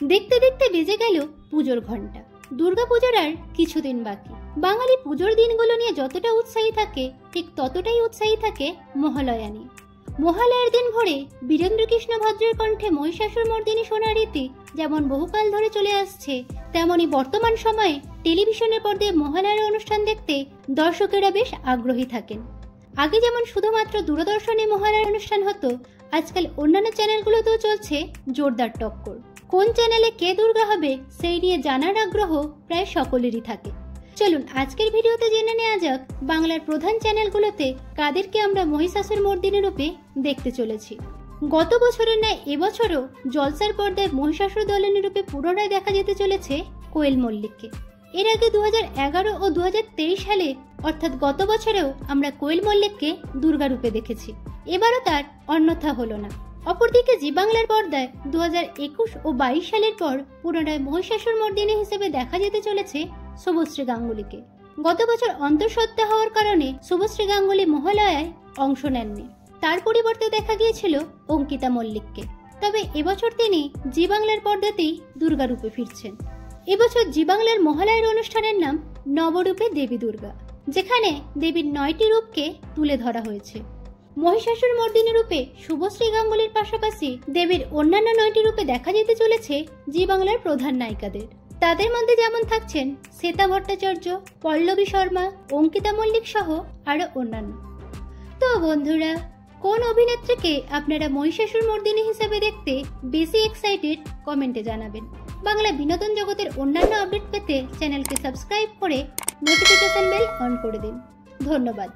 দেখতে দেখতে বেজে গেল পুজোর ঘন্টা। দুর্গাপুজোর আর কিছুদিন বাকি। বাঙালি পুজোর দিনগুলো নিয়ে যতটা উৎসাহী থাকে ঠিক ততটাই উৎসাহী থাকে মহালয়া নিয়ে। মহালয়ার দিন ভোরে বীরেন্দ্রকৃষ্ণ ভদ্রের কণ্ঠে মহিষাসুর মর্দিনী শোনার রীতি যেমন বহুকাল ধরে চলে আসছে, তেমনি বর্তমান সময়ে টেলিভিশনের পর্দায় মহালয়ার অনুষ্ঠান দেখতে দর্শকেরা বেশ আগ্রহী থাকেন। আগে যেমন শুধুমাত্র দূরদর্শনে মহালয়ার অনুষ্ঠান হতো, আজকাল অন্যান্য চ্যানেলগুলোতেও চলছে জোরদার টক্কর। কোন চ্যানেলে কে দুর্গা হবে সেই নিয়ে জানার আগ্রহ প্রায় সকলেরই থাকে। চলুন আজকের ভিডিওতে জেনে নেওয়া যাক বাংলার প্রধান চ্যানেলগুলোতে কাদেরকে আমরা মহিষাসুর মর্দিনী রূপে দেখতে চলেছি। গত বছরের ন্যায় এবছরও জলসার পর্দায় মহিষাসুর দলের রূপে পুনরায় দেখা যেতে চলেছে কোয়েল মল্লিককে। এর আগে 2011 ও 2023 সালে অর্থাৎ গত বছরেও আমরা কোয়েল মল্লিককে দুর্গা রূপে দেখেছি। এবারও তার অন্যথা হলো না। অপরদিকে জি বাংলার পর্দায় 2021 ও 22 সালের পর পুনরায় মহিষাসুর মর্দিনী হিসেবে দেখা যেতে চলেছে শুভশ্রী গাঙ্গুলিকে। গত বছর অন্তঃসত্ত্বা হওয়ার কারণে শুভশ্রী গাঙ্গুলি মহালয়ায় অংশ নেননি। তার পরিবর্তে দেখা গিয়েছিল অঙ্কিতা মল্লিককে। তবে এবছর তিনি জি বাংলার পর্দাতেই দুর্গা রূপে ফিরছেন। এবছর জি বাংলার মহালয়ার অনুষ্ঠানের নাম নবরূপে দেবী দুর্গা, যেখানে দেবীর 9টি রূপকে তুলে ধরা হয়েছে। মহিষাসুর মর্দিনী রূপে শুভশ্রী গাঙ্গুলির পাশাপাশি দেবীর অন্যান্য 9টি রূপে দেখা যেতে চলেছে জি বাংলার প্রধান নায়িকাদের। তাদের মধ্যে যেমন থাকছেন শ্বেতা ভট্টাচার্য, পল্লবী শর্মা, অঙ্কিতা মল্লিক সহ আরো অন্যান্য। তো বন্ধুরা, কোন অভিনেত্রীকে আপনারা মহিষাসুর মর্দিনী হিসেবে দেখতে বেশি এক্সাইটেড কমেন্টে জানাবেন। বাংলা বিনোদন জগতের অন্যান্য আপডেট পেতে চ্যানেলকে সাবস্ক্রাইব করে নোটিফিকেশন বেল অন করে দিন। ধন্যবাদ।